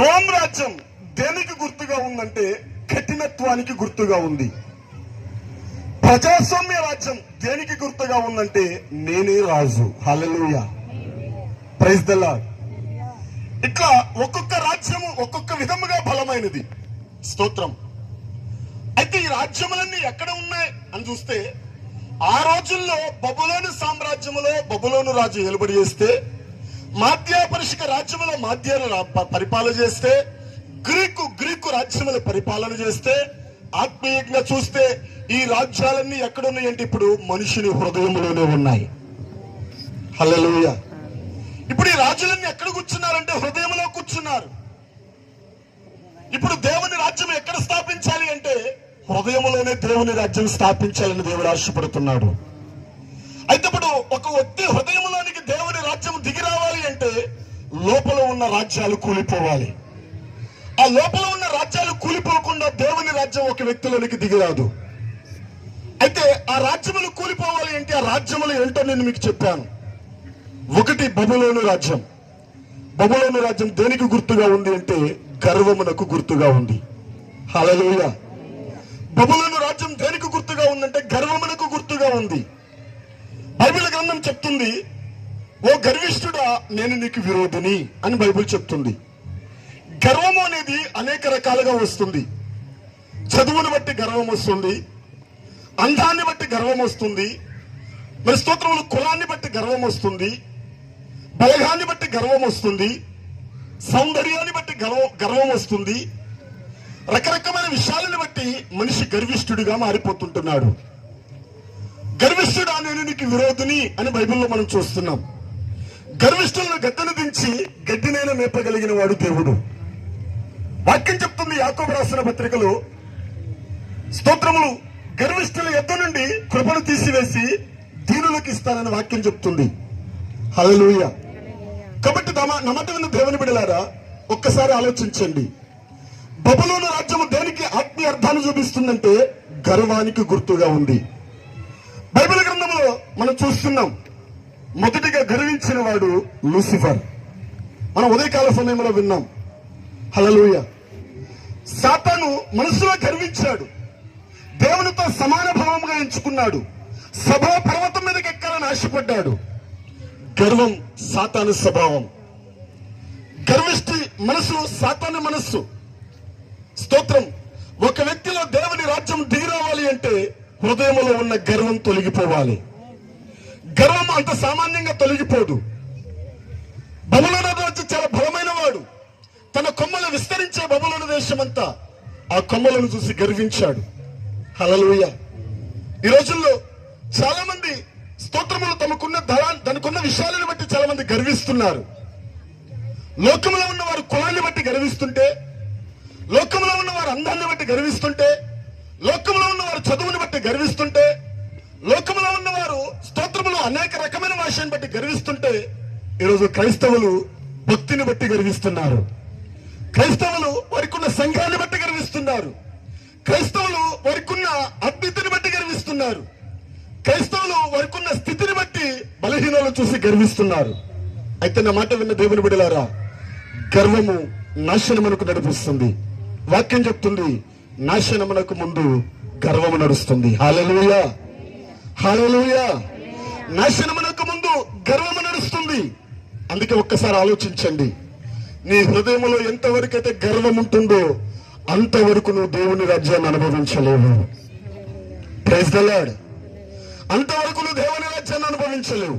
Rome రాజ్యం దేనికి గుర్తుగా ఉందంటే కఠినత్వానికి గుర్తుగా ఉంది. ప్రజాస్వామ్య రాజ్యం దేనికి గుర్తుగా ఉందంటే నేనే రాజు. హల్లెలూయా, ప్రైజ్ ది లార్డ్. ఇట్లా ఒక్కొక్క రాజ్యము ఒక్కొక్క విధముగా బలమైనది. స్తోత్రం. అయితే ఈ రాజ్యములన్నీ ఎక్కడ ఉన్నాయి అని చూస్తే, ఆ రోజుల్లో బబులోను సామ్రాజ్యములో బబులోను రాజు ఏలుబడి చేస్తే, మాధ్యాపరిషిక రాజ్యములో మాధ్యాలు పరిపాలన చేస్తే, గ్రీకు రాజ్యముల పరిపాలన చేస్తే, ఆత్మీయంగా చూస్తే ఈ రాజ్యాలన్నీ ఎక్కడున్నాయంటే ఇప్పుడు మనుషుని హృదయంలోనే ఉన్నాయి. హల్లెలూయా. ఇప్పుడు ఈ రాజులన్నీ ఎక్కడ కూర్చున్నారంటే హృదయంలో కూర్చున్నారు. ఇప్పుడు దేవుని రాజ్యం ఎక్కడ స్థాపించాలి అంటే హృదయంలోనే దేవుని రాజ్యం స్థాపించాలని దేవుడు ఆశపడుతున్నాడు. అయితే ఇప్పుడు ఒక వ్యక్తి హృదయంలోనికి దేవుని రాజ్యం దిగి రావాలి అంటే లోపల ఉన్న రాజ్యాలు కూలిపోవాలి. ఆ లోపల ఉన్న రాజ్యాలు కూలిపోకుండా దేవుని రాజ్యం ఒక వ్యక్తిలోనికి దిగిరాదు. అయితే ఆ రాజ్యములు కూలిపోవాలి అంటే ఆ రాజ్యములు ఏంటో నేను మీకు చెప్పాను. ఒకటి బబులోను రాజ్యం. బబులోను రాజ్యం దేనికి గుర్తుగా ఉంది అంటే గర్వమునకు గుర్తుగా ఉంది. హల్లెలూయా. బబులోను రాజ్యం దేనికి గుర్తుగా ఉందంటే గర్వమునకు గుర్తుగా ఉంది. బైబిల్ గ్రంథం చెప్తుంది, ఓ గర్విష్ఠుడా నేను నీకు విరోధిని అని బైబిల్ చెప్తుంది. గర్వము అనేది అనేక రకాలుగా వస్తుంది. చదువుని బట్టి గర్వం వస్తుంది, అందాన్ని బట్టి గర్వం వస్తుంది, మరి స్తోత్రములు కులాన్ని బట్టి గర్వం వస్తుంది, బలగాన్ని బట్టి గర్వం వస్తుంది, సౌందర్యాన్ని బట్టి గర్వం వస్తుంది. రకరకమైన విషయాలను బట్టి మనిషి గర్విష్ఠుడిగా మారిపోతుంటున్నాడు. గర్విష్ఠుడా నేను నీకు విరోధిని అని బైబిల్లో మనం చూస్తున్నాం. గర్విష్ఠులను గద్దెను దించి గడ్డినైనా మేపగలిగిన వాడు దేవుడు. వాక్యం చెప్తుంది యాకోబు రాసిన పత్రికలో, స్తోత్రములు గర్విష్ఠుల యొద్ద నుండి కృపను తీసివేసి దీనులకు ఇస్తానని వాక్యం చెప్తుంది. హల్లెలూయా. కాబట్టి నమ్మకమైన దేవుని బిడ్డలారా ఒక్కసారి ఆలోచించండి. బబులోను రాజ్యము దేనికి ఆత్మీయ అర్థాన్ని చూపిస్తుందంటే గర్వానికి గుర్తుగా ఉంది. బైబిల్ గ్రంథంలో మనం చూస్తున్నాం, మొదటిగా గర్వించిన వాడు లూసిఫర్. మనం ఉదయకాల సమయంలో విన్నాం. హల్లెలూయా. సాతాను మనసులో గర్వించాడు, దేవునితో సమాన భావంగా ఎంచుకున్నాడు, సభా పర్వతం మీదకి ఎక్కాలని ఆశపడ్డాడు. గర్వం సాతాను స్వభావం. గర్విష్టి మనసు సాతాను మనస్సు. స్తోత్రం. ఒక వ్యక్తిలో దేవుని రాజ్యం దిగిరావాలి అంటే హృదయంలో ఉన్న గర్వం తొలగిపోవాలి. గర్వం అంత సామాన్యంగా తొలగిపోదు. బబులోను రాజు చాలా బలమైన వాడు. తన కొమ్మలు విస్తరించే బబులోను దేశమంతా ఆ కొమ్మలను చూసి గర్వించాడు. హల్లెలూయా. ఈ రోజుల్లో చాలా మంది స్తోత్రములు తనకున్న విషయాలను బట్టి చాలా మంది గర్విస్తున్నారు. లోకంలో ఉన్న వారు కులాన్ని బట్టి గర్విస్తుంటే, లోకంలో ఉన్న వారు అందాన్ని బట్టి గర్విస్తుంటే, లోకంలో ఉన్న వారు చదువుని బట్టి గర్విస్తుంటే, లోకంలో ఉన్నవారు స్తోత్రములు అనేక రకమైన భాషను బట్టి గర్విస్తుంటే, ఈరోజు క్రైస్తవులు భక్తిని బట్టి గర్విస్తున్నారు. క్రైస్తవులు వారికున్న సంఘాన్ని బట్టి గర్విస్తున్నారు. క్రైస్తవులు వారికున్న అద్భుతిని బట్టి గర్విస్తున్నారు. క్రైస్తవులు వారికున్న స్థితిని బట్టి బలహీనలు చూసి గర్విస్తున్నారు. అయితే నా మాట విన్న దేవుని బిడ్డలారా, గర్వము నాశనమునకు నడిపిస్తుంది. వాక్యం చెప్తుంది, నాశనమునకు ముందు గర్వము నడుస్తుంది. హల్లెలూయా, హల్లెలూయా. నాశనమునకు ముందు గర్వము నడుస్తుంది. అందుకే ఒక్కసారి ఆలోచించండి, నీ హృదయంలో ఎంతవరకైతే గర్వం ఉంటుందో అంతవరకు నువ్వు దేవుని రాజ్యాన్ని అనుభవించలేవు. Praise the lord. అంతవరకు నువ్వు దేవుని రాజ్యాన్ని అనుభవించలేవు.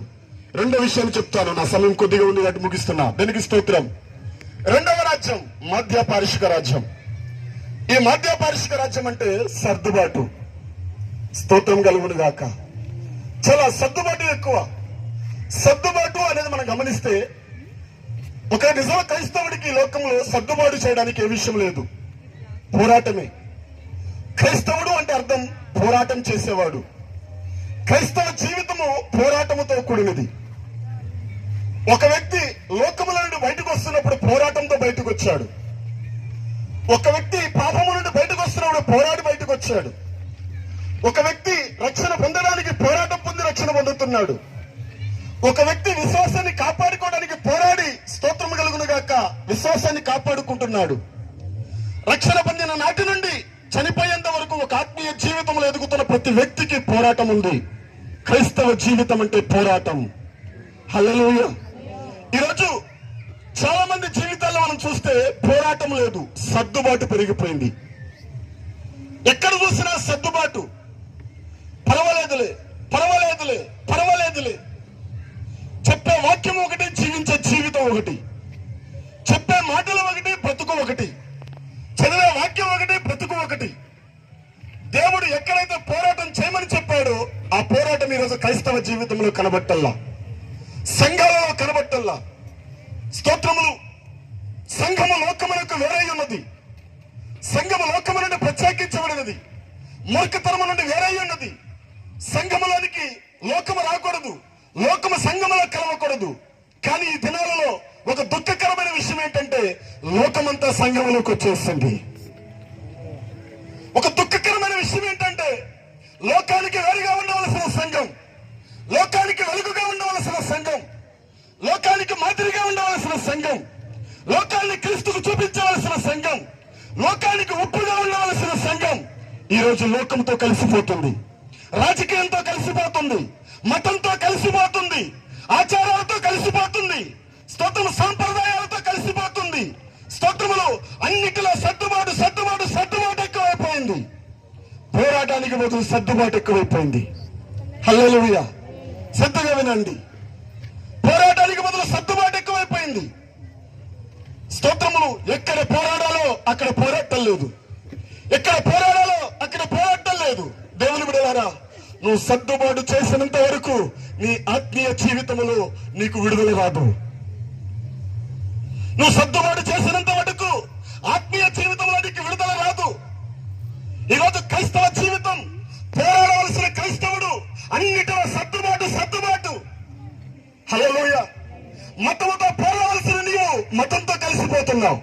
రెండో విషయాలు చెప్తాను, నా సమయం కొద్దిగా ఉంది కాబట్టి ముగిస్తున్నా. దానికి స్తోత్రం. రెండవ రాజ్యం మాధ్యపారిషిక రాజ్యం. ఈ మాధ్యపారిషిక రాజ్యం అంటే సర్దుబాటు. స్తోత్రం కలుగును గాక. చాలా సర్దుబాటు ఎక్కువ. సర్దుబాటు అనేది మనం గమనిస్తే, ఒక నిజమ క్రైస్తవుడికి లోకంలో సర్దుబాటు చేయడానికి ఏ విషయం లేదు, పోరాటమే. క్రైస్తవుడు అంటే అర్థం పోరాటం చేసేవాడు. క్రైస్తవ జీవితము పోరాటముతో కూడినది. ఒక వ్యక్తి లోకముల నుండి బయటకు వస్తున్నప్పుడు పోరాటంతో బయటకు వచ్చాడు. ఒక వ్యక్తి పాపము నుండి బయటకు వస్తున్నప్పుడు పోరాడి బయటకు వచ్చాడు. ఒక వ్యక్తి రక్షణ పొందడానికి పోరాటం పొంది రక్షణ పొందుతున్నాడు. ఒక వ్యక్తి విశ్వాసాన్ని కాపాడుకోవడానికి పోరాడి స్తోత్రం కలుగును గాక విశ్వాసాన్ని కాపాడుకుంటున్నాడు. రక్షణ పొందిన నాటి నుండి చనిపోయేంత వరకు ఒక ఆత్మీయ జీవితంలో ఎదుగుతున్న ప్రతి వ్యక్తికి పోరాటం ఉంది. క్రైస్తవ జీవితం అంటే పోరాటం. హల్లెలూయా. ఈరోజు చాలా మంది జీవితాల్లో మనం చూస్తే పోరాటం లేదు, సర్దుబాటు పెరిగిపోయింది. ఎక్కడ చూసినా సర్దుబాటు. పర్వాలేదులే పర్వాలేదులే పర్వాలేదులే. చెప్పే వాక్యం ఒకటి, జీవించే జీవితం ఒకటి. చెప్పే మాటలు ఒకటి, బ్రతుకు ఒకటి. చదివే వాక్యం ఒకటి, బ్రతుకు ఒకటి. దేవుడు ఎక్కడైతే పోరాటం చేయమని చెప్పాడో ఆ పోరాటం ఈరోజు క్రైస్తవ జీవితంలో కనబట్టల్లా, సంఘాలలో కనబట్టల్లా. స్తోత్రములు. సంఘము లోకమునకు వేరై ఉన్నది. సంఘము లోకము నుండి ప్రత్యేకించబడినది. మూర్ఖతరము నుండి వేరై ఉన్నది. సంఘములోనికి లోకము రాకూడదు, లోకము సంఘములో కలవకూడదు. కానీ ఈ దినాలలో ఒక దుఃఖకరమైన విషయం ఏంటంటే లోకమంతా సంఘములోకి వచ్చేసింది. ఒక దుఃఖకరమైన విషయం ఏంటంటే లోకానికి వేరుగా ఉండవలసిన సంఘం, లోకానికి వెలుగుగా ఉండవలసిన సంఘం, లోకానికి మాదిరిగా ఉండవలసిన సంఘం, లోకాన్ని క్రీస్తుకు చూపించవలసిన సంఘం, లోకానికి ఉప్పుగా ఉండవలసిన సంఘం ఈ రోజు లోకంతో కలిసిపోతుంది, రాజకీయంతో కలిసిపోతుంది, మతంతో కలిసిపోతుంది, ఆచారాలతో కలిసిపోతుంది, స్తోత్రము సాంప్రదాయాలతో కలిసిపోతుంది. స్తోత్రములు అన్నిటిలో సర్దుబాటు సర్దుబాటు సర్దుబాటు ఎక్కువైపోయింది. పోరాటానికి బదులు సర్దుబాటు ఎక్కువైపోయింది. హల్లెలూయా. శ్రద్ధగా వినండి. పోరాటానికి బదులు సర్దుబాటు ఎక్కువైపోయింది. స్తోత్రములు. ఎక్కడ పోరాడాలో అక్కడ పోరాటం లేదు, ఎక్కడ పోరాడాలో అక్కడ పోరాటం లేదు. దేవుని బిడ్డలారా, నువ్వు సర్దుబాటు చేసినంత వరకు నీ ఆత్మీయ జీవితంలో నీకు విడుదల రాదు. నువ్వు సర్దుబాటు చేసినంత వరకు ఆత్మీయ జీవితంలో నీకు విడుదల రాదు. ఈరోజు క్రైస్తవ జీవితం పోరాడవలసిన క్రైస్తవుడు అన్నిటిలో సర్దుబాటు సర్దుబాటు. హల్లెలూయా. మతముతో పోరాడవలసిన నీవు మతంతో కలిసిపోతున్నావు.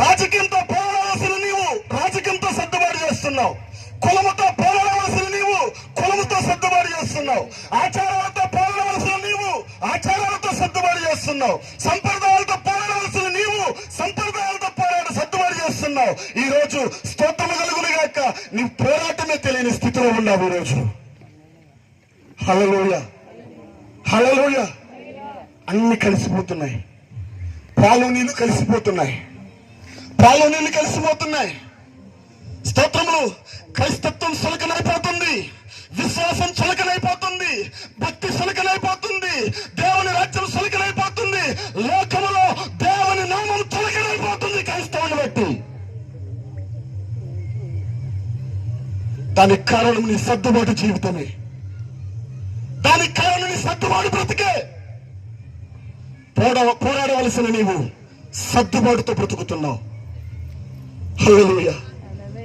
రాజకీయంతో పోరాడవలసిన నీవు రాజకీయంతో సర్దుబాటు చేస్తున్నావు. కులముతో పోరాడవలసిన నీవు కులముతో సర్దుబాటు చేస్తున్నావు. ఆచారాలతో పోరాడవలసిన నీవు ఆచారాలతో సర్దుబాటు చేస్తున్నావు. సంప్రదాయాలతో పోరాడవలసిన నీవు సంప్రదాయాలతో సర్దుబాటు చేస్తున్నావు. ఈ రోజు స్తోత్రము కలుగును గాక నీ పోరాటమే తెలియని స్థితిలో ఉన్నావు ఈరోజు. హల్లెలూయా. హల్లెలూయా. అన్ని కలిసిపోతున్నాయి. పాలు నీళ్లు కలిసిపోతున్నాయి. పాలు నీళ్లు కలిసిపోతున్నాయి. స్తోత్రములు. క్రైస్తత్వం సులకనైపోతుంది, విశ్వాసం సులకనైపోతుంది, భక్తి సులకనైపోతుంది, దేవుని రాజ్యం సులకనైపోతుంది, లోకములో దేవుని నామం చులకనైపోతుంది క్రైస్తవుని బట్టి. దానికి కారణం నీ సర్దుబాటు జీవితమే. దానికి కారణం నీ సర్దుబాటు బ్రతికే. పోరాడవలసిన నీవు సర్దుబాటుతో బ్రతుకుతున్నావు. హల్లెలూయా.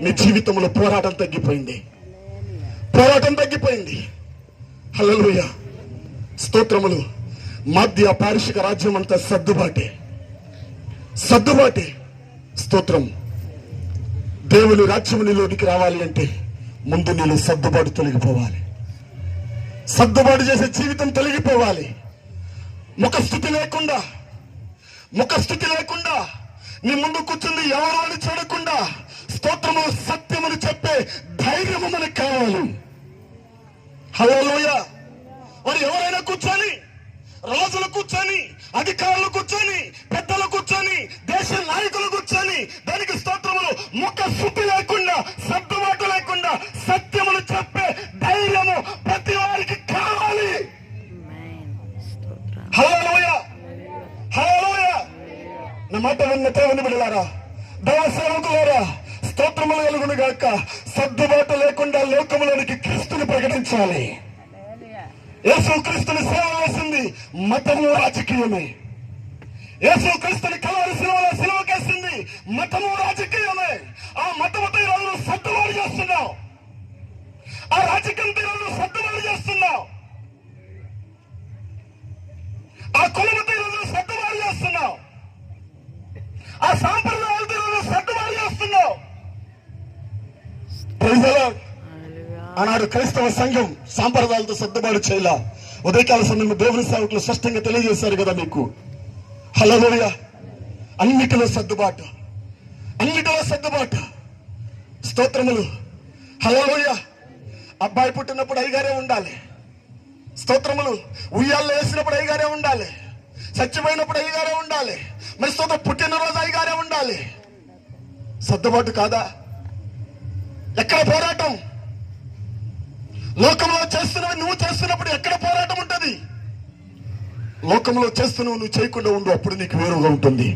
నీ జీవితంలో పోరాటం తగ్గిపోయింది, పోరాటం తగ్గిపోయింది. హల్లెలూయా. స్తోత్రములు. మధ్య పారిషిక రాజ్యం అంతా సర్దుబాటే, సర్దుబాటే. స్తోత్రం. దేవుని రాజ్యం నీలోనికి రావాలి అంటే ముందు నీలో సర్దుబాటు తొలగిపోవాలి. సర్దుబాటు చేసే జీవితం తొలగిపోవాలి. ముఖస్థితి లేకుండా, ముఖస్థితి లేకుండా నీ ముందు కూర్చుంది ఎవరు అని చూడకుండా స్తోత్రము సత్యమును చెప్పే ధైర్యము మనకు కావాలి. హల్లెలూయా. మరి ఎవరైనా కూర్చొని, రాజులు కూర్చొని, అధికారులు కూర్చొని, పెద్దలు కూర్చొని, దేశ నాయకులు కూర్చొని దానికి స్తోత్రములు ముఖస్థితి లేకుండా, సర్దుబాటు లేకుండా సత్యమును చెప్పే ధైర్యము ప్రతి వారికి కావాలి. హల్లెలూయా. హల్లెలూయా. నా మాట విన్న దేవుని బిడ్డలారా, దైవ సేవకులారా, స్తోత్రములు కలుగును గాక. సర్దుబాటు లేకుండా లోకములోనికి క్రీస్తుని ప్రకటించాలి. యేసు క్రీస్తుని సేవ వేసింది మతము రాజకీయమే. యేసు క్రీస్తుని కలవరి సిలువకేసింది మతము రాజకీయమే. ఆ మతముతో ఈరోజు సర్దుబాటు చేస్తున్నావు, ఆ రాజకీయంతో ఈరోజు సర్దుబాటు చేస్తున్నావు, ఆ కులముతో ఈరోజు సర్దుబాటు చేస్తున్నావు, ఆ సాంప్రదాయాలతో ఈరోజు సర్దుబాటు చేస్తున్నావు. ఆనాడు క్రైస్తవ సంఘం సాంప్రదాయాలతో సర్దుబాటు చేయాల, ఉదయకాల సమయంలో దేవుని సేవకులు స్పష్టంగా తెలియజేశారు కదా మీకు. హల్లెలూయా. అన్నిటిలో సర్దుబాటు, అన్నిటిలో సర్దుబాటు. స్తోత్రములు. హల్లెలూయా. అబ్బాయి పుట్టినప్పుడు అయ్యగారే ఉండాలి. స్తోత్రములు. ఉయ్యాల్లో వేసినప్పుడు అయ్యగారే ఉండాలి. చచ్చిపోయినప్పుడు అయ్యగారే ఉండాలి. మరి స్తోత్రం పుట్టినరోజు అయ్యగారే ఉండాలి. సర్దుబాటు కాదా? ఎక్కడ పోరాటం? లోకంలో చేస్తున్నవి నువ్వు చేస్తున్నప్పుడు ఎక్కడ పోరాటం ఉంటుంది? లోకంలో చేస్తున్నవి నువ్వు చేయకుండా ఉండు, అప్పుడు నీకు వేరుగా ఉంటుంది.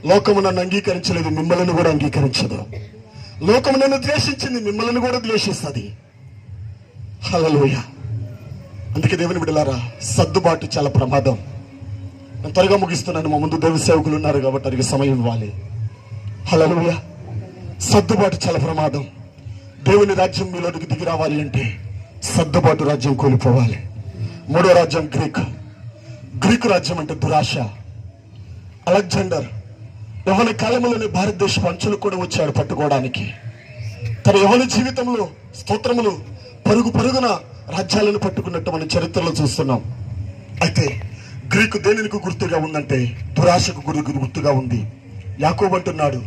లోకము నన్ను అంగీకరించలేదు, మిమ్మల్ని కూడా అంగీకరించదు. లోకము నన్ను ద్వేషించింది, మిమ్మల్ని కూడా ద్వేషిస్తుంది. హల్లెలూయా. అందుకే దేవుని బిడ్డలారా, సర్దుబాటు చాలా ప్రమాదం. నేను త్వరగా ముగిస్తున్నాను. మా ముందు దేవ సేవకులు ఉన్నారు కాబట్టి వారికి సమయం ఇవ్వాలి. హల్లెలూయా. సర్దుబాటు చాలా ప్రమాదం. దేవుని రాజ్యం మీలోనికి దిగి రావాలి అంటే సర్దుబాటు రాజ్యం కోల్పోవాలి. మూడో రాజ్యం గ్రీకు రాజ్యం అంటే దురాశ. అలెగ్జాండర్ యవ్వన కాలంలోనే భారతదేశం అంచులు కూడా వచ్చాడు పట్టుకోవడానికి. తన యవ్వన జీవితంలో స్తోత్రములు పరుగున రాజ్యాలను పట్టుకున్నట్టు మన చరిత్రలో చూస్తున్నాం. అయితే గ్రీకు దేనికి గుర్తుగా ఉందంటే దురాశకు గుర్తుగా ఉంది. యాకోబు అంటున్నాడు,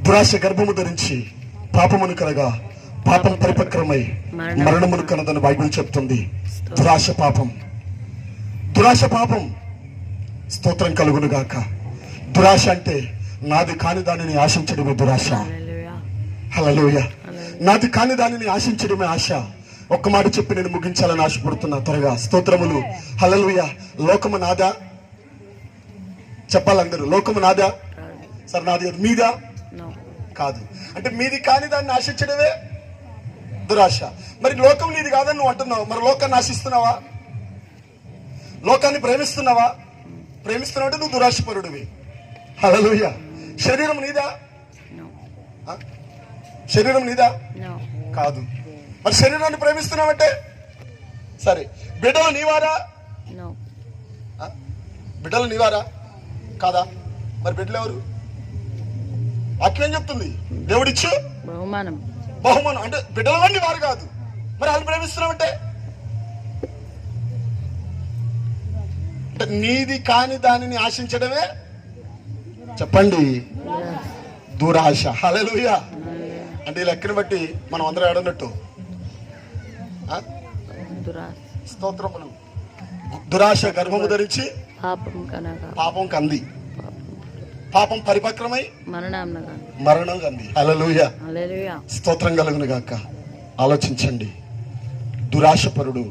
దురాశ గర్భము ధరించి పాపమును కలగా పాపం పరిపక్రమై మరణమును కనదని బైబిల్ చెప్తుంది. దురాశ పాపం. స్తోత్రం కలుగును గాక. దురాశ అంటే నాది కాని దానిని ఆశించడమే దురాశ. హల్లెలూయా. నాది కాని దానిని ఆశించడమే ఆశ. ఒక్క మాట చెప్పి నేను ముగించాలని ఆశపడుతున్నా త్వరగా. స్తోత్రములు. హల్లెలూయా. లోకము నాదా? చెప్పాలందరూ. లోకము నాదా? సరే, నాది మీదా? కాదు. అంటే మీది కాని దాన్ని ఆశించడమే దురాశ. మరి లోకం నీది కాదని నువ్వు అంటున్నావు. మరి లోకాన్ని ఆశిస్తున్నావా? లోకాన్ని ప్రేమిస్తున్నావా? ప్రేమిస్తున్నావు అంటే నువ్వు దురాశపరుడివి. హల్లెలూయా. శరీరం నీదా? శరీరం నీదా? కాదు. మరి శరీరాన్ని ప్రేమిస్తున్నావంటే సరే. బిడ్డలు నీవారా? బిడ్డలు నీవారా? కాదా? మరి బిడ్డలు ఎవరు? వాక్యం చెప్తుంది దేవుడిచ్చు బహుమానం అంటే బిడ్డల వంటి వారు కాదు. మరి వాళ్ళు ప్రేమిస్తున్నామంటే నీది కాని దానిని ఆశించడమే చెప్పండి దురాశ. హల్లెలూయా. అంటే ఈ లెక్కను బట్టి మనం అందరం ఏడన్నట్టు స్తోత్రములు. దురాశ గర్భము ధరించి పాపం కంది, పాపం పరిపక్రమై మరణం కంది. హల్లెలూయా. స్తోత్రం కలుగును గాక. ఆలోచించండి. దురాశపరుడు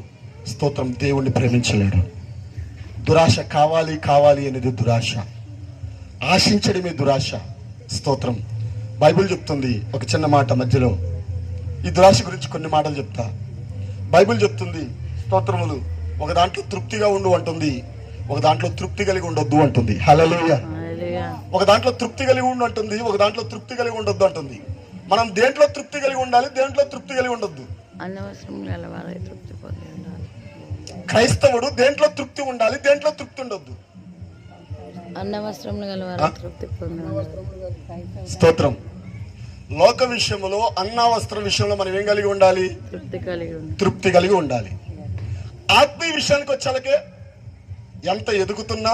స్తోత్రం దేవుణ్ణి ప్రేమించలేడు. దురాశ కావాలి అనేది దురాశ. ఆశించడమే దురాశ. స్తోత్రం. బైబిల్ చెప్తుంది ఒక చిన్న మాట మధ్యలో. ఈ దురాశ గురించి కొన్ని మాటలు చెప్తా. బైబిల్ చెప్తుంది స్తోత్రములు, ఒక దాంట్లో తృప్తిగా ఉండు అంటుంది, ఒక దాంట్లో తృప్తి కలిగి ఉండొద్దు అంటుంది. హల్లెలూయా. ఒక దాంట్లో తృప్తి కలిగి ఉండు అంటుంది, ఒక దాంట్లో తృప్తి కలిగి ఉండొద్దు అంటుంది. మనం దేంట్లో తృప్తి కలిగి ఉండాలి, దేంట్లో తృప్తి కలిగి ఉండొద్దు. క్రైస్తవుడు దేంట్లో తృప్తి ఉండాలి, దేంట్లో తృప్తి ఉండొద్దు. స్తోత్రం. లోక విషయంలో అన్న వస్త్ర విషయంలో మనం ఏం కలిగి ఉండాలి? తృప్తి కలిగి ఉండాలి. ఆత్మీయ విషయానికి వచ్చాలకే ఎంత ఎదుగుతున్నా,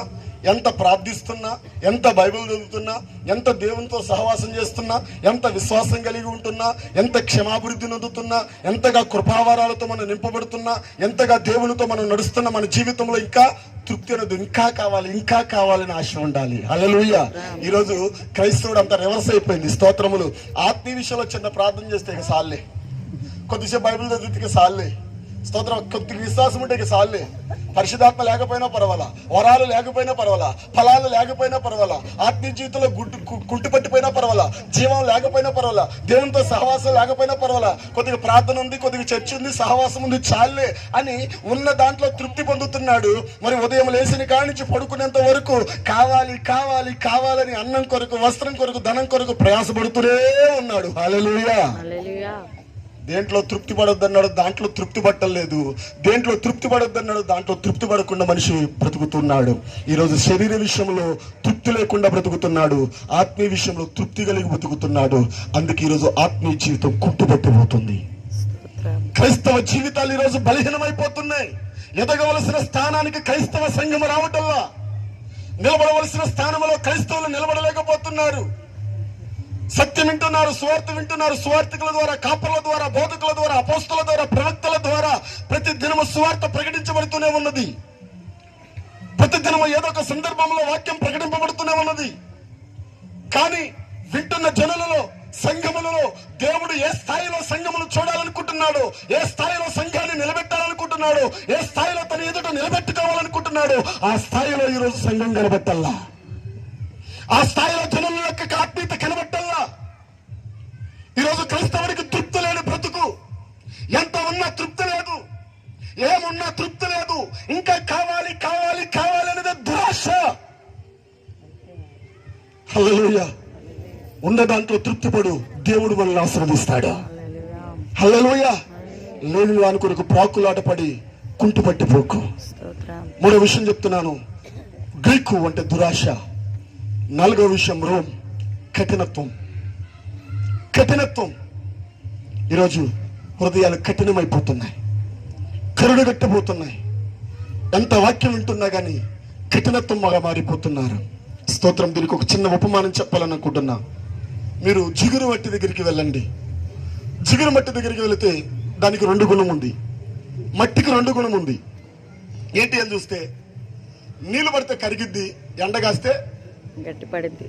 ఎంత ప్రార్థిస్తున్నా, ఎంత బైబిల్ చదువుతున్నా, ఎంత దేవునితో సహవాసం చేస్తున్నా, ఎంత విశ్వాసం కలిగి ఉంటున్నా, ఎంత క్షమాభివృద్ధి నొందుతున్నా, ఎంతగా కృపావరాలతో మనం నింపబడుతున్నా, ఎంతగా దేవునితో మనం నడుస్తున్నా, మన జీవితంలో ఇంకా తృప్తి అనేది ఇంకా కావాలని ఆశ ఉండాలి. హల్లెలూయా. ఈరోజు క్రైస్తవుడు అంతా రివర్స్ అయిపోయింది. స్తోత్రములు. ఆత్మీయ విషయంలో చిన్న ప్రార్థన చేస్తే ఇక సాల్లే, కొద్దిసేపు బైబిల్ చదివితే సాల్లే, స్తోత్రం కొద్దిగా విశ్వాసం ఉంటే ఇక సాల్లే, పరిశుద్ధాత్మ లేకపోయినా పర్వాలా, వరాలు లేకపోయినా పర్వాలా, ఫలాలు లేకపోయినా పర్వాలా, ఆత్మీయ జీవితంలో కుంటు పట్టిపోయినా పర్వాలా, జీవం లేకపోయినా పర్వాలా, దేవునితో సహవాసం లేకపోయినా పర్వాలా, కొద్దిగా ప్రార్థన ఉంది, కొద్దిగా చర్చ ఉంది, సహవాసం ఉంది, చాలే అని ఉన్న దాంట్లో తృప్తి పొందుతున్నాడు. మరి ఉదయం లేచిన కాడి నుంచి పడుకునేంత వరకు కావాలని అన్నం కొరకు, వస్త్రం కొరకు, ధనం కొరకు ప్రయాసపడుతూనే ఉన్నాడు. హల్లెలూయా. దేంట్లో తృప్తి పడొద్దన్నాడు, దాంట్లో తృప్తి పట్టలేదు. దేంట్లో తృప్తి పడొద్దన్నాడు, దాంట్లో తృప్తి పడకుండా మనిషి బ్రతుకుతున్నాడు. ఈరోజు శరీర విషయంలో తృప్తి లేకుండా బ్రతుకుతున్నాడు, ఆత్మీయ విషయంలో తృప్తి కలిగి బ్రతుకుతున్నాడు. అందుకే ఈరోజు ఆత్మీయ జీవితం కుంటుపట్టిపోతుంది. క్రైస్తవ జీవితాలు ఈరోజు బలహీనమైపోతున్నాయి. ఎదగవలసిన స్థానానికి క్రైస్తవ సంఘం రావటంలా, నిలబడవలసిన స్థానంలో క్రైస్తవులు నిలబడలేకపోతున్నారు. సత్యం వింటున్నారు, సువార్త వింటున్నారు, సువార్తికుల ద్వారా, కాపర్ల ద్వారా, బోధకుల ద్వారా, అపోస్తుల ద్వారా, ప్రవక్తల ద్వారా ప్రతి దినము సువార్త ప్రకటించబడుతూనే ఉన్నది. ప్రతి దినము ఏదో ఒక సందర్భంలో వాక్యం ప్రకటింపబడుతూనే ఉన్నది. కానీ వింటున్న జనులలో, సంఘములలో దేవుడు ఏ స్థాయిలో సంఘమును చూడాలనుకుంటున్నాడు, ఏ స్థాయిలో సంఘాన్ని నిలబెట్టాలనుకుంటున్నాడు, ఏ స్థాయిలో తన ఎదుట నిలబెట్టుకోవాలనుకుంటున్నాడు, ఆ స్థాయిలో ఈరోజు సంఘం కనబెట్టాలా, ఆ స్థాయిలో జనుల యొక్క ఆత్మీయత కనబెట్టాలా. ఈరోజు క్రైస్తవుడికి తృప్తి లేని బ్రతుకు, ఎంత ఉన్నా తృప్తి లేదు, ఏమున్నా తృప్తి లేదు, ఇంకా కావాలి కావాలి కావాలి అనేది దురాశ. హల్లెలూయా. ఉన్న దాంట్లో తృప్తిపడు, దేవుడు మనల్ని ఆశీర్వదిస్తాడు. హల్లెలూయా. లేని వాని కొరకు ప్రాకులాట పడి కుంటుపట్టి పోకు. మూడో విషయం చెప్తున్నాను, గ్రీకు అంటే దురాశ. నాలుగో విషయం రోమ్, కఠినత్వం. కఠినత్వం. ఈరోజు హృదయాలు కఠినమైపోతున్నాయి, కరుడుగట్టబోతున్నాయి. ఎంత వాక్యం వింటున్నా గానీ కఠినత్వంగా మారిపోతున్నారు. స్తోత్రం. దీనికి ఒక చిన్న ఉపమానం చెప్పాలనుకుంటున్నా. మీరు జిగురు మట్టి దగ్గరికి వెళ్ళండి. జిగురు మట్టి దగ్గరికి వెళితే దానికి 2 గుణం ఉంది, మట్టికి 2 గుణం ఉంది. ఏంటి అని చూస్తే, నీళ్లు పడితే కరిగిద్ది, ఎండగాస్తే గట్టి పడిద్ది.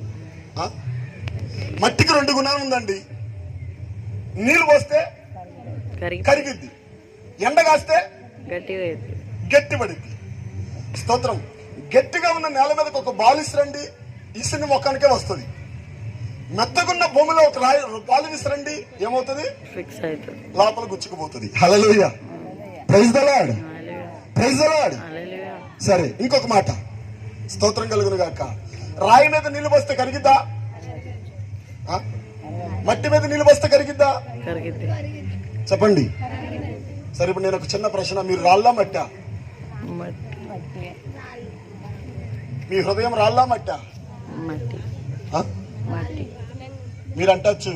మట్టికి 2 గుణాలు ఉందండి. నీళ్లు పోస్తే కరిగిద్ది, ఎండగాస్తే గట్టి పడిద్ది. స్తోత్రం. గట్టిగా ఉన్న నేల మీదకి ఒక బాల్ ఇసిరండి, ఇసిని మొక్కానికే వస్తుంది. మెత్తగున్న భూమిలో ఒక బాల్ విసిరండి, ఏమవుతుంది? లోపల గుచ్చుకుపోతుంది. Hallelujah. Praise the Lord. Praise the Lord. సరే, ఇంకొక మాట. స్తోత్రం కలుగును గాక. రాయి మీద నీళ్లు పోస్తే కరిగిద్దా? మట్టి మీద నీళ్లు పోస్తే కరిగిద్దా? చెప్పండి. సరే, ఇప్పుడు నేను ఒక చిన్న ప్రశ్న, మీరు రాళ్ళా మట్టా? మీ హృదయం రాళ్ళా మట్టా? మీరు అంటచ్చు,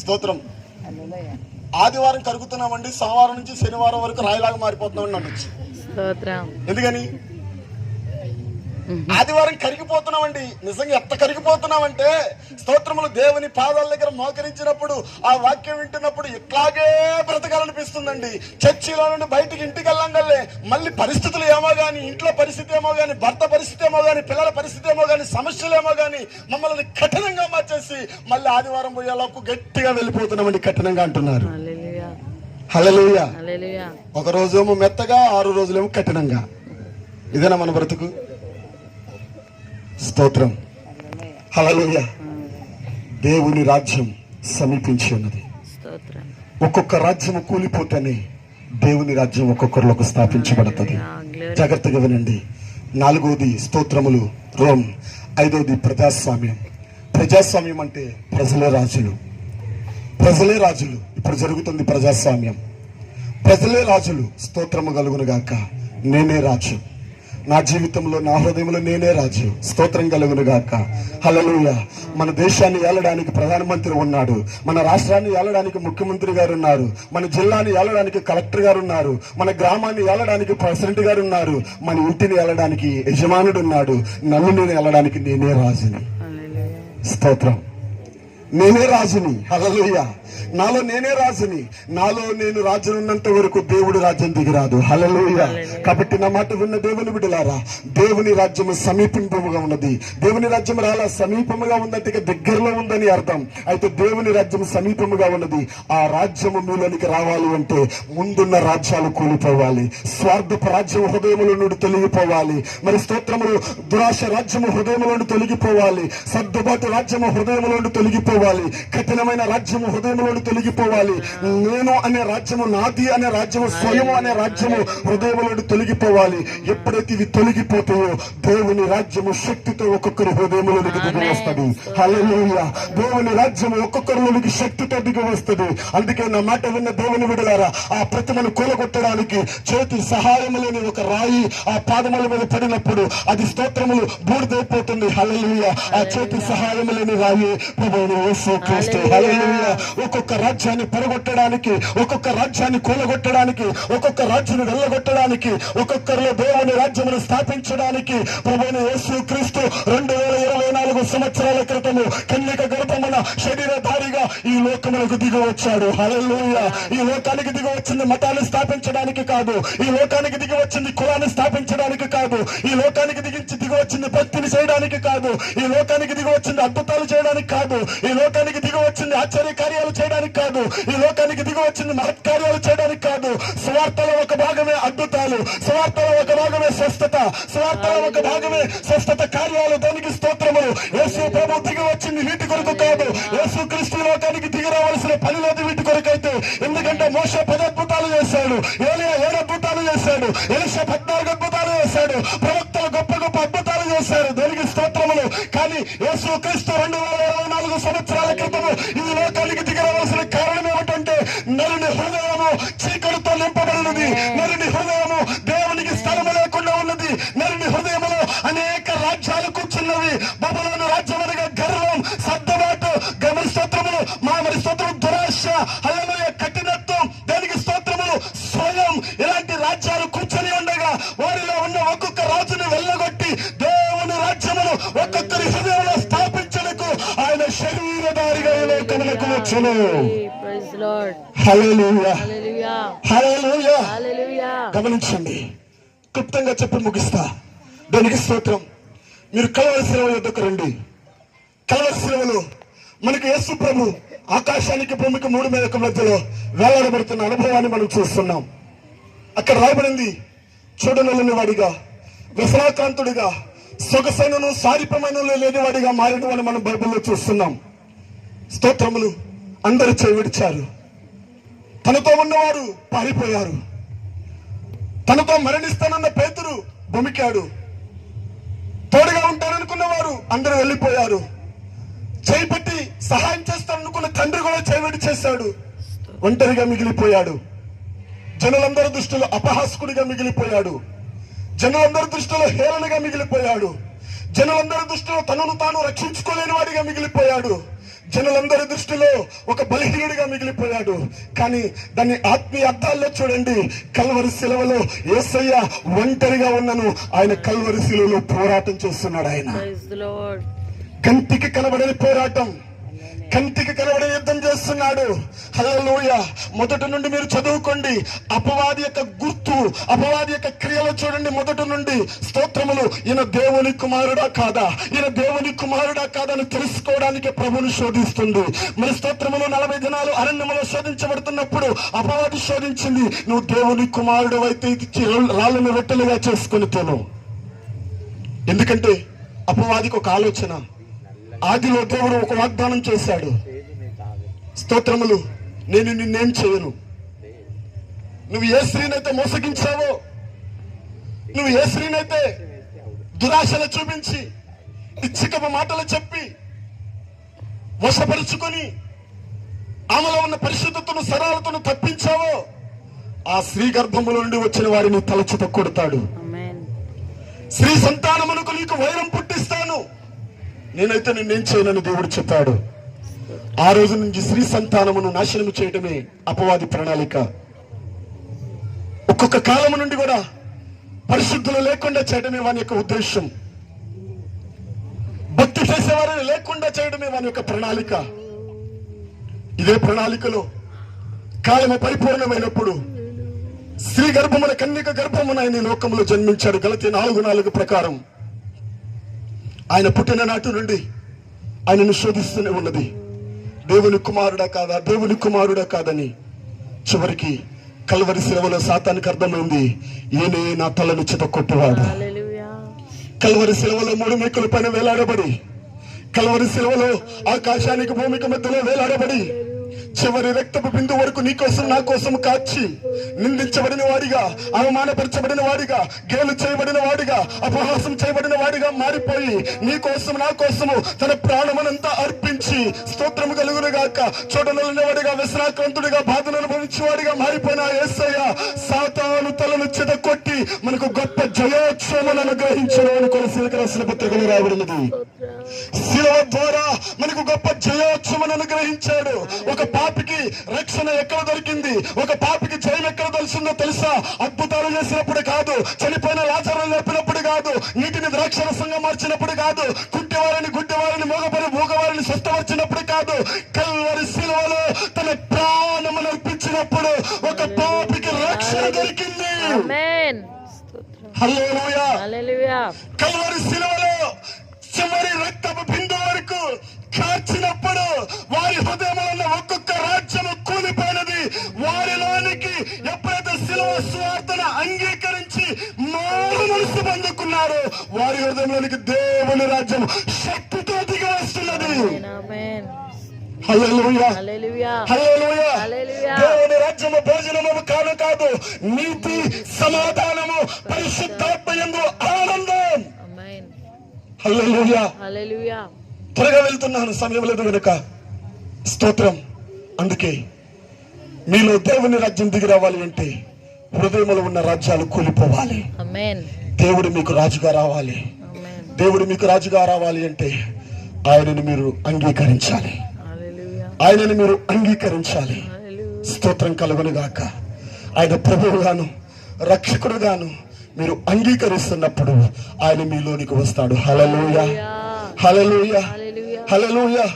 స్తోత్రం, ఆదివారం కరుగుతున్నామండి, సోమవారం నుంచి శనివారం వరకు రాయిలాగా మారిపోతున్నామని అనొచ్చు. ఎందుకని? ఆదివారం కరిగిపోతున్నామండి. నిజంగా ఎంత కరిగిపోతున్నామంటే, స్తోత్రములు దేవుని పాదాల దగ్గర మోకరించినప్పుడు, ఆ వాక్యం వింటున్నప్పుడు ఇట్లాగే బ్రతకాలనిపిస్తుందండి. చర్చిలో నుండి బయటికి ఇంటికి వెళ్ళంగల్లే మళ్ళీ పరిస్థితులు ఏమో గాని, ఇంట్లో పరిస్థితి ఏమో గాని, భర్త పరిస్థితి ఏమో గాని, పిల్లల పరిస్థితి ఏమో గాని, సమస్యలేమో గాని మమ్మల్ని కఠినంగా మార్చేసి మళ్ళీ ఆదివారం పోయేలోపు గట్టిగా వెళ్ళిపోతున్నామండి. కఠినంగా అంటున్నారు. హల్లెలూయా. ఒక రోజేమో మెత్తగా, 6 రోజులేమో కఠినంగా. ఇదేనా మన బ్రతుకు? స్తోత్రం. హల్లెలూయా. దేవుని రాజ్యం సమీపించి ఉన్నది. ఒక్కొక్క రాజ్యం కూలిపోతేనే దేవుని రాజ్యం ఒక్కొక్కరిలోకి స్థాపించబడుతుంది. జాగ్రత్తగా వినండి. 4వది స్తోత్రములు, రోమ్. 5వది ప్రజాస్వామ్యం. ప్రజాస్వామ్యం అంటే ప్రజలే రాజులు. ప్రజలే రాజులు. ఇప్పుడు జరుగుతుంది ప్రజాస్వామ్యం. ప్రజలే రాజులు. స్తోత్రము కలుగును గాక. నేనే రాజు. నా జీవితంలో, నా హృదయంలో నేనే రాజు. స్తోత్రం కలుగును గాక. హల్లెలూయా. మన దేశాన్ని ఏలడానికి ప్రధానమంత్రి ఉన్నాడు, మన రాష్ట్రాన్ని ఏలడానికి ముఖ్యమంత్రి గారు ఉన్నారు, మన జిల్లాని ఏలడానికి కలెక్టర్ గారు ఉన్నారు, మన గ్రామాన్ని ఏలడానికి ప్రెసిడెంట్ గారు ఉన్నారు, మన ఇంటిని ఏలడానికి యజమానుడు ఉన్నాడు. నన్ను నేను ఏలడానికి నేనే రాజుని. స్తోత్రం. నేనే రాజుని. హల్లెలూయా. నాలో నేనే రాజుని. నాలో నేను రాజునున్నంత వరకు దేవుడు రాజ్యం దిగిరాదు. హల్లెలూయా. కాబట్టి నా మాట విన్న దేవుని బిడ్డలారా, దేవుని రాజ్యము సమీపముగా ఉన్నది. దేవుని రాజ్యం రాలా, సమీపముగా ఉందంటే దగ్గరలో ఉందని అర్థం. అయితే దేవుని రాజ్యం సమీపముగా ఉన్నది. ఆ రాజ్యము మీలోనికి రావాలి అంటే ముందున్న రాజ్యాలు కూలిపోవాలి. స్వార్థపు రాజ్యం హృదయముల నుండి తొలగిపోవాలి. మరి స్తోత్రములు, దురాశ రాజ్యము హృదయముల నుండి తొలగిపోవాలి. సర్దుబాటు రాజ్యము హృదయముల నుండి తొలగిపోవాలి. కఠినమైన రాజ్యము హృదయములో తొలగిపోవాలి. నేను అనే రాజ్యము, నాది అనే రాజ్యము, స్వయం అనే రాజ్యము హృదయంలో తొలగిపోవాలి. ఎప్పుడైతే ఇవి తొలగిపోతాయో దేవుని రాజ్యము శక్తితో ఒక్కొక్కరి హృదయంలోనికి దిగి వస్తుంది. హల్లెలూయా. దేవుని రాజ్యము ఒక్కొక్కరిలోనికి శక్తితో దిగి వస్తుంది. అందుకే నా మాట విన్న దేవుని విడలారా, ఆ ప్రతిమను కూలగొట్టడానికి చేతి సహాయం లేని ఒక రాయి ఆ పాదముల మీద పడినప్పుడు అది స్తోత్రములు బూడిదైపోతుంది. హల్లెలూయా. ఆ చేతి సహాయం లేని రాయి ప్రభువుని యేసుక్రీస్తు. హల్లెలూయా. ఒక్కొక్క రాజ్యాన్ని పడగొట్టడానికి, ఒక్కొక్క రాజ్యాన్ని కూలగొట్టడానికి, ఒక్కొక్క రాజ్యాన్ని వెళ్ళగొట్టడానికి, ఒక్కొక్కరిలో దేవుని రాజ్యమును స్థాపించడానికి ప్రభువైన యేసుక్రీస్తు 2024 సంవత్సరాల క్రితము కన్యక గర్భమున శరీరధారిగా ఈ లోకములకు దిగి వచ్చాడు. హల్లెలూయా. ఈ లోకానికి దిగి వచ్చింది మతాన్ని స్థాపించడానికి కాదు, ఈ లోకానికి దిగి వచ్చింది కులాన్ని స్థాపించడానికి కాదు, ఈ లోకానికి దిగి వచ్చింది భక్తిని చేయడానికి కాదు, ఈ లోకానికి దిగి వచ్చింది అద్భుతాలు చేయడానికి కాదు, ఈ లోకానికి దిగి వచ్చింది ఆశ్చర్య కార్యాలు చేయడానికి కాదు, ఈ లోకానికి దిగి వచ్చింది మహత్కార్యాలు చేయడానికి కాదు. స్వార్థలో ఒక భాగమే అద్భుతాలు, స్వార్థలో ఒక భాగమే స్వస్థత, స్వార్థలో ఒక భాగమే స్వస్థత కార్యాలు. దానికి స్తోత్రములు. యేసు ప్రభు దిగి వచ్చింది వీటి కొరకు కాదు. యేసు క్రీస్తు లోకానికి దిగి రావాల్సిన పని లేదు వీటి కొరకు అయితే. ఎందుకంటే మోషే 10 అద్భుతాలు చేశాడు, ఏలియా 7 అద్భుతాలు చేశాడు, ఎలీషా 14 అద్భుతాలు చేశాడు, ప్రవక్తలు గొప్ప గొప్ప అద్భుతాలు చేశారు. దేనికి స్తోత్రములు. కానీ యేసు క్రీస్తు 2024 సంవత్సరాల క్రితము ఈ లోకానికి దిగి రావాల్సిన కారణం ఏమిటంటే నరుని హృదయము చీకటితో నింపబడినది, నరుని హృదయము దేవునికి స్థలము లేకుండా ఉన్నది, నరుని హృదయములో అనేక రాజ్యాలు కూర్చున్నవి. బబులోను రాజ్యమనగా గర్వం, సర్దుబాటు, గమని స్తోత్రములు, మామరి స్తోత్రము, దురాశ, హల్లెలూయా, కఠినత్వం, దేనికి స్తోత్రములు, స్వయం, ఇలాంటి రాజ్యాలు కూర్చొని ఉండగా వారిలో ఉన్న ఒక్కొక్క రాజును వెళ్ళగొట్టి దేవుని రాజ్యమును ఒక్కొక్కరి హృదయంలో స్థాపించడానికి ఆయన శరీరధారిగా ఈ లోకములకు వచ్చును. హల్లెలూయా, హల్లెలూయా, హల్లెలూయా. గమనించండి, క్లుప్తంగా చెప్పి ముగిస్తా. దానికి స్తోత్రం. మీరు కల్వరి శిలువ యొద్దకు రండి. కల్వరి శిలువలో మనకు యేసు ప్రభు ఆకాశానికి భూమికి 3 మేఘముల మధ్యలో వేలాడబడుతున్న అనుభవాన్ని మనం చూస్తున్నాం. అక్కడ రాయబడింది, చూడనల్లని వాడిగా, వ్యసనాక్రాంతుడిగా, సొగసైనను సారిపమైన లేనివాడిగా మారిన అని మనం బైబిల్లో చూస్తున్నాం. స్తోత్రములు. అందరూ చేయి విడిచారు. తనతో ఉన్నవారు పారిపోయారు. తనతో మరణిస్తానన్న పేతురు భూమికాడు. తోడుగా ఉంటాననుకున్నవారు అందరూ వెళ్ళిపోయారు. చేయి పెట్టి సహాయం చేస్తాననుకున్న తండ్రి కూడా చేయి చేశాడు. ఒంటరిగా మిగిలిపోయాడు. జనులందరి దృష్టిలో అపహాస్కుడిగా మిగిలిపోయాడు. జనులందరి దృష్టిలో హేళనగా మిగిలిపోయాడు. జనులందరి దృష్టిలో తనను తాను రక్షించుకోలేని వాడిగా మిగిలిపోయాడు. జనులందరి దృష్టిలో ఒక బలహీనుడిగా మిగిలిపోయాడు. కానీ దాన్ని ఆత్మీయ అర్థాల్లో చూడండి. కల్వరి శిలువలో యేసయ్య ఒంటరిగా ఉన్నను ఆయన కల్వరి శిలువలో పోరాటం చేస్తున్నాడు. ఆయన కంటికి కనబడని పోరాటం, కంటికి కనబడే యుద్ధం చేస్తున్నాడు. హల్లెలూయా. మొదటి నుండి మీరు చదువుకోండి. అపవాది యొక్క గుర్తు, అపవాది యొక్క క్రియలు చూడండి. మొదటి నుండి స్తోత్రములు. ఈయన దేవుని కుమారుడా కాదా, ఈయన దేవుని కుమారుడా కాదా అని తెలుసుకోవడానికి ప్రభుని శోధిస్తుంది. మరి స్తోత్రములు 40 దినాలు అరణ్యములో శోధించబడుతున్నప్పుడు అపవాది శోధించింది, నువ్వు దేవుని కుమారుడు అయితే రాళ్ళను రొట్టెలుగా చేసుకుని తిను. ఎందుకంటే అపవాదికి ఒక ఆలోచన. ఆదిలో దేవుడు ఒక వాగ్దానం చేశాడు. స్తోత్రములు. నేను నిన్నేం చేయను. నువ్వు ఏ స్త్రీనైతే మోసగించావో, నువ్వు ఏ స్త్రీనైతే దురాశలు చూపించి ఇచ్చికపు మాటలు చెప్పి వశపరుచుకొని ఆమెలో ఉన్న పరిశుద్ధతను సరళతను తప్పించావో, ఆ స్త్రీ గర్భముల నుండి వచ్చిన వారిని తలచుత కొడతాడు. స్త్రీ సంతానమునకు నీకు వైరం పుట్టిస్తాను, నేనైతే నిన్నేం చేయనని దేవుడు చెప్పాడు. ఆ రోజు నుంచి స్త్రీ సంతానమును నాశనం చేయడమే అపవాది ప్రణాళిక. ఒక్కొక్క కాలము నుండి కూడా పరిశుద్ధులు లేకుండా చేయడమే వాని యొక్క ఉద్దేశం. భక్తి చేసేవారిని లేకుండా చేయడమే వాని యొక్క ప్రణాళిక. ఇదే ప్రణాళికలో కాలము పరిపూర్ణమైనప్పుడు స్త్రీ గర్భమున కన్యక గర్భమున ఆయన లోకంలో జన్మించాడు. గలతీ 4:4 ప్రకారం ఆయన పుట్టిన నాటి నుండి ఆయనను శోధిస్తూనే ఉన్నది. దేవుని కుమారుడా కాదా, దేవుని కుమారుడా కాదని. చివరికి కల్వరి శిలువలో సాతానికి అర్థమైంది, ఈయనే నా తలను చితకొట్టువాడు. కల్వరి శిలువలో 3 మేకుల పైన వేలాడబడి, కల్వరి శిలువలో ఆకాశానికి భూమికి మధ్యలో వేలాడబడి, చివరి రక్తపు బిందు వరకు నీ కోసం నా కోసం కాచి నిందించబడిన వాడిగా, అవమానపరచబడిన వాడిగా, గేలు చేయబడిన వాడిగా, అపహాసం చేయబడిన వాడిగా మారిపోయి నీ కోసం నా కోసము తన ప్రాణమనంతా అర్పించి స్తోత్రము కలుగునుగాక చూడనల్లని వాడిగా, వ్యసనాక్రాంతుడిగా, బాధను అనుభవించేవాడిగా మారిపోయిన యేసయ్య సాతాను తలను చితకొట్టి మనకు గొప్ప జయోత్సవం అనుగ్రహించను అని కొలసీలకు రాసిన పత్రికలు రాబడినది. శిలువ ద్వారా మనకు గొప్ప జయోత్సవం అనుగ్రహించాడు. ఒక పాపికి రక్షణ ఎక్కడ దొరికింది, ఒక పాపికి జయం ఎక్కడ దొరికిందో తెలుసా? అద్భుతాలు చేసినప్పుడు కాదు, చనిపోయిన లాజరును లేపినప్పుడు కాదు, నీటిని ద్రాక్షరసంగా మార్చినప్పుడు కాదు, కుంటివారిని గుడ్డివారిని మూగవారిని స్వస్థపరిచినప్పుడు కాదు, కల్వరి శిలువలో తన ప్రాణమును అర్పించినప్పుడు ఒక పాపికి రక్షణ దొరికింది. హల్లెలూయా. కల్వరి శిలువలో చివరి రక్తపు బిందు వరకు కార్చినప్పుడు వారి హృదయంలో ఒక్కొక్క రాజ్యము కూలిపోయినది. వారిలోనికి ఎప్పుడైతే శిలువ సువార్తను అంగీకరించి మారు మనసు పొందుకున్నారో వారి హృదయంలోనికి దేవుని రాజ్యం శక్తితో దిగి వస్తున్నది. హల్లెలూయా. దేవుని రాజ్యము భోజనము కాదు, నీతి, సమాధానము, పరిశుద్ధాత్మ యందు ఆనందం. హల్లెలూయా. త్వరగా వెళ్తున్నాను, సమయం లేదు కనుక. స్తోత్రం. అందుకే మీలో దేవుని రాజ్యం దిగి రావాలి అంటే హృదయంలో ఉన్న రాజ్యాలు కూలిపోవాలి. దేవుడు మీకు రాజుగా రావాలి. దేవుడు మీకు రాజుగా రావాలి అంటే ఆయనను మీరు అంగీకరించాలి. ఆయనను మీరు అంగీకరించాలి. స్తోత్రం కలుగును గాక. ఆయన ప్రభువుగాను రక్షకుడుగాను మీరు అంగీకరిస్తున్నప్పుడు ఆయన మీలోనికి వస్తాడు. హల్లెలూయా. హల్లెలూయా. హల్లెలూయా.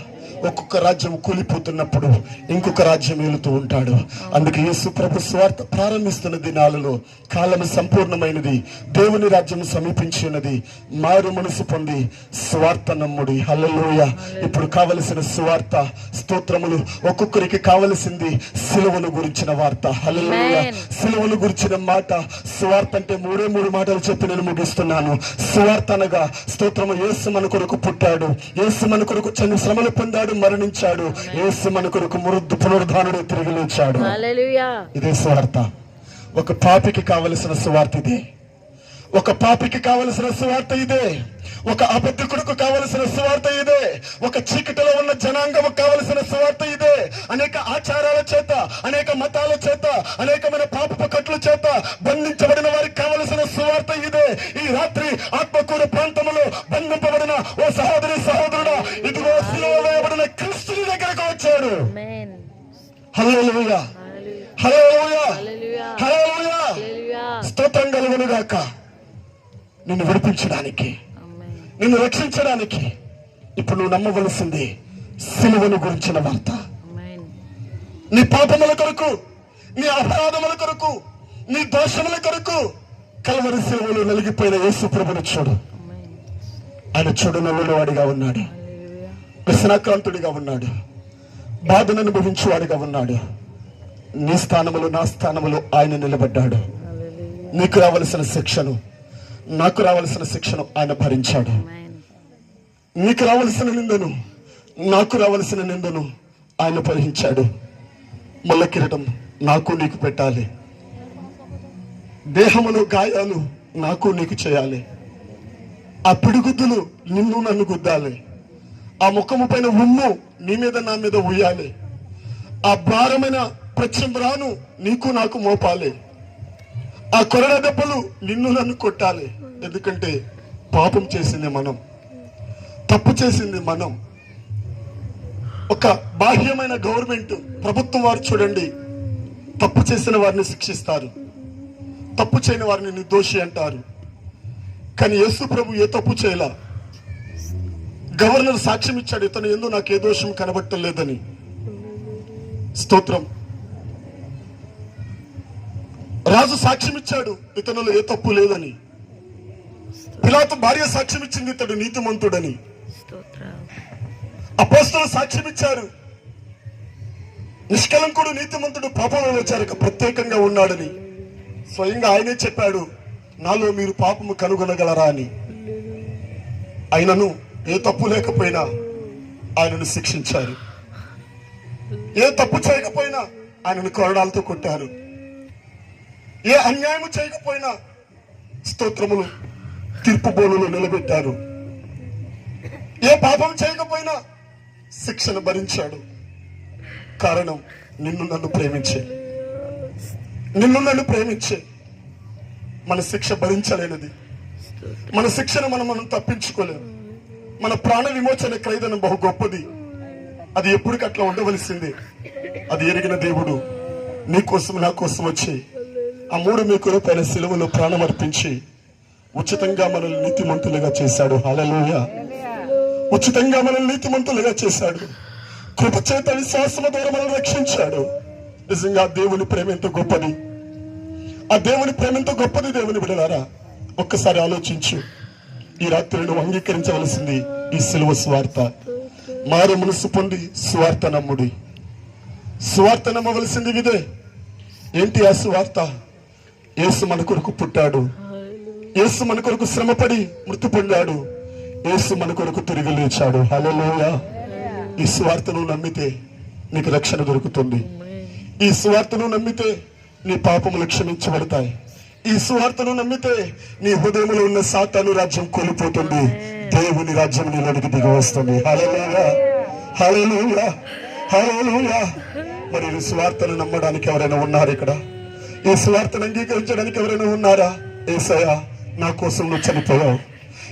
ఒక్కొక్క రాజ్యం కూలిపోతున్నప్పుడు ఇంకొక రాజ్యం ఏలుతూ ఉంటాడు. అందుకే యేసు ప్రభు స్వార్థ ప్రారంభిస్తున్న దినాలలో కాలం సంపూర్ణమైనది, దేవుని రాజ్యం సమీపించి ఉన్నది. మారు మనసు పొంది స్వార్థ నమ్ముడి. హల్లెలూయా. ఇప్పుడు కావలసిన స్వార్థ, స్తోత్రములు. ఒక్కొక్కరికి కావలసింది సిలువను గురించిన వార్త. హల్లెలూయా. సిలువను గురించిన మాట. స్వార్థ అంటే మూడు మాటలు చెప్పి నేను ముగిస్తున్నాను. స్వార్థ అనగా స్తోత్రము, యేసు మన కొరకు పుట్టాడు, యేసు మన కొరకు శ్రమలు పొందాడు, మరణించాడు, యేసు మన కొరకు పునరుద్ధానుడు తిరిగి లేచాడు. ఇదే స్వార్థ. ఒక పాపికి కావలసిన స్వార్థ ఇదే. ఒక పాపికి కావలసిన స్వార్థ ఇదే. ఒక అబద్ధికుడికి కావలసిన స్వార్థ ఇదే. ఒక చీకటిలో ఉన్న జనాంగము కావలసిన స్వార్థ ఇదే. అనేక ఆచారాల చేత, అనేక మతాల చేత, అనేకమైన పాపపు కట్ల చేత బంధించబడిన వారికి కావలసిన స్వార్థ ఇదే. ఈ రాత్రి ఆత్మకూరు ప్రాంతంలో బంధింపబడిన ఓ సహోదరి, సహోదరుడా, ఇదిగో సిలువలో వేయబడిన క్రీస్తుని దగ్గరకు వచ్చాడు. హల్లెలూయా. హల్లెలూయా. హల్లెలూయా. స్తోత్రం కలుగును గాక. నిన్ను విడిపించడానికి, నిన్ను రక్షించడానికి ఇప్పుడు నువ్వు నమ్మవలసింది సిలువను గురించిన వార్త. నీ పాపముల కొరకు, నీ అపరాధముల కొరకు, నీ దోషముల కొరకు కల్వరి సిలువలో నలిగిపోయిన యేసు ప్రభువును చూడు. ఆయన చూడనవాడిగా ఉన్నాడు, వ్యసనాక్రాంతుడిగా ఉన్నాడు, బాధను అనుభవించేవాడిగా ఉన్నాడు. నీ స్థానములు, నా స్థానములు ఆయన నిలబడ్డాడు. నీకు రావలసిన శిక్షను, నాకు రావలసిన శిక్షను ఆయన భరించాడు. నీకు రావలసిన నిందను, నాకు రావలసిన నిందను ఆయన భరించాడు. ముళ్ళ కిరీటం నాకు నీకు పెట్టాలి, దేహములో గాయాలు నాకు నీకు చేయాలి, ఆ పిడిగుద్దులు నిన్ను నన్ను గుద్దాలి, ఆ ముఖము పైన ఉమ్ము నీ మీద నా మీద ఉయ్యాలి, ఆ భారమైన ప్రచంద్రాను నీకు నాకు మోపాలి, ఆ కొరడ దెబ్బలు నిన్ను నన్ను కొట్టాలి. ఎందుకంటే పాపం చేసింది మనం, తప్పు చేసింది మనం. ఒక బాహ్యమైన గవర్నమెంట్, ప్రభుత్వం వారు చూడండి, తప్పు చేసిన వారిని శిక్షిస్తారు, తప్పు చేయని వారిని నిర్దోషి అంటారు. కానీ యేసు ప్రభు ఏ తప్పు చేయలా. గవర్నర్ సాక్ష్యం ఇచ్చాడు, ఇతను ఎందు నాకు ఏ దోషం కనబట్టలేదని. స్తోత్రం. రాజు సాక్ష్యం ఇచ్చాడు, ఇతనులో ఏ తప్పు లేదని. పిలాతు భార్య సాక్ష్యం ఇచ్చింది, ఇతడు నీతిమంతుడని. అపోస్తలులు సాక్ష్యం ఇచ్చారు, నిష్కలంకుడు, నీతిమంతుడు, పాపంలో వచ్చారు ప్రత్యేకంగా ఉన్నాడని. స్వయంగా ఆయనే చెప్పాడు, నాలో మీరు పాపము కనుగొనగలరా అని. ఆయనను ఏ తప్పు లేకపోయినా ఆయనను శిక్షించారు, ఏ తప్పు చేయకపోయినా ఆయనను కొరడాలతో కొట్టారు, ఏ అన్యాయము చేయకపోయినా స్తోత్రములు తీర్పు బోనులో నిలబెట్టారు, ఏ పాపం చేయకపోయినా శిక్షను భరించాడు. కారణం నిన్ను నన్ను ప్రేమించే, నిన్ను నన్ను ప్రేమించే. మన శిక్ష భరించలేనిది, మన శిక్షను మనం తప్పించుకోలేము. మన ప్రాణ విమోచన క్రైదనం బహు గొప్పది. అది ఎప్పటికి అట్లా ఉండవలసిందే. అది ఎరిగిన దేవుడు నీ కోసం నా కోసం వచ్చి ఆ 3 మేకుల పైన సిలువలో ప్రాణం అర్పించి ఉచితంగా మనల్ని నీతిమంతులుగా చేశాడు. హల్లెలూయా. ఉచితంగా మనల్ని నీతిమంతులుగా చేశాడు. కృపచేత విశ్వాసము ద్వారా మనల్ని రక్షించాడు. నిజంగా దేవుని ప్రేమ ఎంత గొప్పది. ఆ దేవుని ప్రేమ ఎంత గొప్పది. దేవుని బిడ్డలారా, ఒక్కసారి ఆలోచించు. ఈ రాత్రి నువ్వు అంగీకరించవలసింది ఈ సిలువ సువార్త. మారు మనసు పొంది సువార్త నమ్ముడి. సువార్త నమ్మవలసింది ఇదే. ఏంటి ఆ సువార్త? యేసు మన కొరకు పుట్టాడు. యేసు మన కొరకు శ్రమపడి మృతి పొందాడు. యేసు మన కొరకు తిరిగి లేచాడు. హల్లెలూయా. ఈ సువార్తను నమ్మితే నీకు రక్షణ దొరుకుతుంది. ఈ సువార్తను నమ్మితే నీ పాపములు క్షమించబడతాయి. ఈ సువార్తను నమ్మితే నీ హృదయంలో ఉన్న సాతాను రాజ్యం కోల్పోతుంది. దేవుని రాజ్యం నీలోనికి దిగి వస్తుంది. హల్లెలూయా, హల్లెలూయా, హల్లెలూయా. మరి ఈ సువార్తను నమ్మడానికి ఎవరైనా ఉన్నారు ఇక్కడ? ఈ సువార్తను అంగీకరించడానికి ఎవరైనా ఉన్నారా? యేసయ్యా, నా కోసం నువ్వు చనిపోయావు.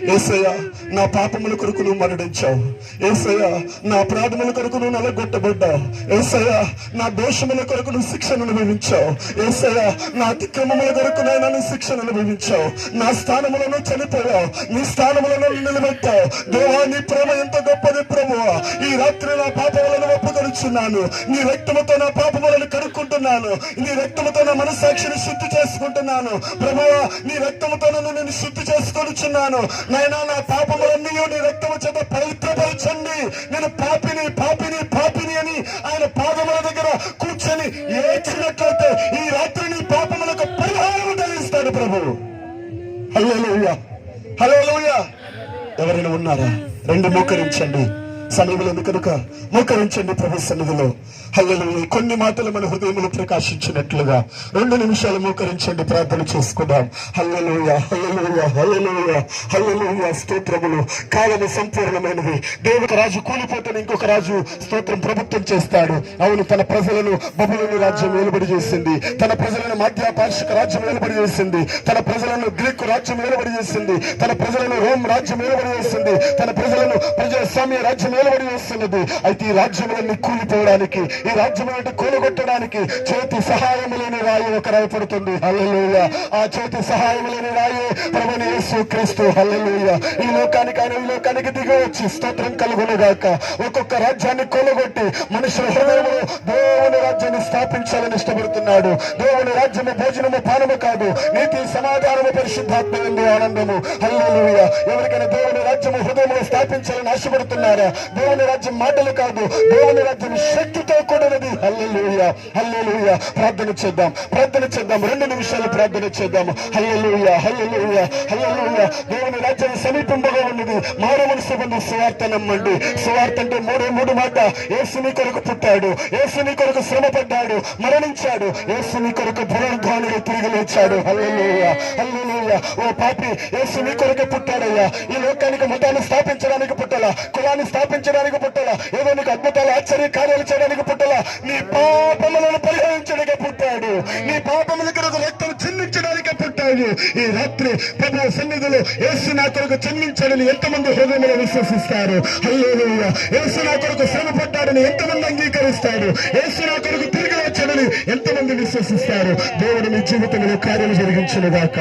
యేసయ్యా, నా పాపముల కొరకు నువ్వు మరణించావు. యేసయ్యా, నా అపరాధముల కొరకు నువ్వు నలగొట్టబడ్డావు. యేసయ్యా, నా దోషముల కొరకు నువ్వు శిక్షను అనుభవించావు. యేసయ్యా, నా అతిక్రమముల కొరకు నువ్వు శిక్షను అనుభవించావు. నా స్థానములను చనిపోయావు. నీ స్థానములను నిలబెట్టావు. దేవా, నీ ప్రేమ ఎంత గొప్పది ప్రభువా. ఈ రాత్రి నా పాపములను ఒప్పుకొనుచున్నాను. నీ రక్తముతో నా పాపములను కడుక్కుంటున్నాను. నీ రక్తముతో నా మనస్సాక్షిని శుద్ధి చేసుకుంటున్నాను. ప్రభువా, నీ రక్తముతో నేను శుద్ధి చేసుకొనుచున్నాను. నాయనా, నా పాపములన్నీ నీ రక్తము చేత పవిత్రపరచండి. నేను పాపిని పాపిని పాపిని అని ఆయన పాదముల దగ్గర కూర్చొని ఏడ్చినట్లయితే ఈ రాత్రి నీ పాపములకు పరిహారం కలిగిస్తాడు ప్రభువు. హల్లెలూయా, హల్లెలూయా. ఎవరైనా ఉన్నారా? రెండు మోకరించండి. సమయంలో కనుక మోకరించండి ప్రభు సన్నిధిలో. హల్లెలూయా. కొన్ని మాటలు మన హృదయంలో ప్రకాశించినట్లుగా 2 నిమిషాలు మోకరించండి, ప్రార్థన చేసుకుందాం. హల్లెలూయా, హల్లెలూయా, హల్లెలూయా, హల్లెలూయా. స్తోత్రములు. కాలము సంపూర్ణమైనది. దేవుడు రాజు కూలిపోతే ఇంకొక రాజు స్తోత్రం ప్రభుత్వం చేస్తాడు. అవును, తన ప్రజలను బబులోను రాజ్యం నిలబడి చేసింది. తన ప్రజలను మధ్య పార్షిక రాజ్యం నిలబడి చేసింది. తన ప్రజలను గ్రీకు రాజ్యం నిలబడి చేసింది. తన ప్రజలను రోమ్ రాజ్యం నిలబడి చేసింది. తన ప్రజలను ప్రజాస్వామ్య రాజ్యం నిలబడి చేస్తున్నది. అయితే ఈ రాజ్యములన్నీ కూలిపోవడానికి, ఈ రాజ్యములను కూలగొట్టడానికి చేతి సహాయం లేని రాయి ఒక రాయి పడుతుంది. హల్లెలూయా. ఆ చేతి సహాయం లేని రాయి ప్రభువైన యేసు క్రీస్తు. హల్లెలూయా. ఈ లోకానికి ఆయన ఈ లోకానికి దిగి వచ్చి స్తోత్రం కలుగునుగాక. ఒక్కొక్క రాజ్యాన్ని కూలగొట్టి మనుషుల హృదయంలో దేవుని రాజ్యాన్ని స్థాపించాలని ఇష్టపడుతున్నాడు. దేవుని రాజ్యము భోజనము పానము కాదు, నీతి సమాధానము పరిశుద్ధాత్మ ఎందు ఆనందము. హల్లెలూయా. ఎవరికైనా దేవుని రాజ్యము హృదయంలో స్థాపించాలని ఆశపడుతున్నారా? దేవుని రాజ్యం మాటలు కాదు, దేవుని రాజ్యం శక్తితో కూడినది. హల్లెలూయా, హల్లెలూయా. ప్రార్థన చేద్దాం, ప్రార్థన చేద్దాం. 2 నిమిషాలు ప్రార్థన చేద్దాం. హల్లెలూయా, హల్లెలూయా, హల్లెలూయా. దేవుని రాజ్యం సమీపంగా ఉన్నది. మారు మనసు పొంది సువార్త నమ్మండి. సువార్త అంటే మూడు మాట. యేసు నీ కొరకు పుట్టాడు. యేసు నీ కొరకు శ్రమ పడ్డాడు, మరణించాడు. యేసు నీ కొరకు పునరుద్ధానుడు తిరిగి లేచాడు. హల్లెలూయా, హల్లెలూయా. ఓ పాపి, యేసు నీ కొరకే పుట్టాడయ్యా. ఈ లోకానికి మతాన్ని స్థాపించడానికి పుట్టాలా, కులాన్ని స్థాపించడానికి పుట్టాలా, ఏదో నీకు అద్భుతాలు ఆశ్చర్య కార్యాలు చేయడానికి పుట్టాలా. నీ పాపములను పరిహరించడానికి పుట్టాడు. నీ పాపముల కొరకు రక్తం చెల్లించడానికి పుట్టాడు. ఈ రాత్రి ప్రభు సన్నిధిలో యేసు నా కొరకు చెల్లించాడని ఎంతమంది హృదయంలో విశ్వసిస్తారు? హల్లెలూయా. యేసు నా కొరకు శ్రమ పడ్డాడని ఎంతమంది అంగీకరిస్తారు? యేసు నా కొరకు తిరిగి వచ్చాడని ఎంతమంది విశ్వసిస్తారు? దేవుడు నీ జీవితంలో కార్యాలు జరిగించును గాక.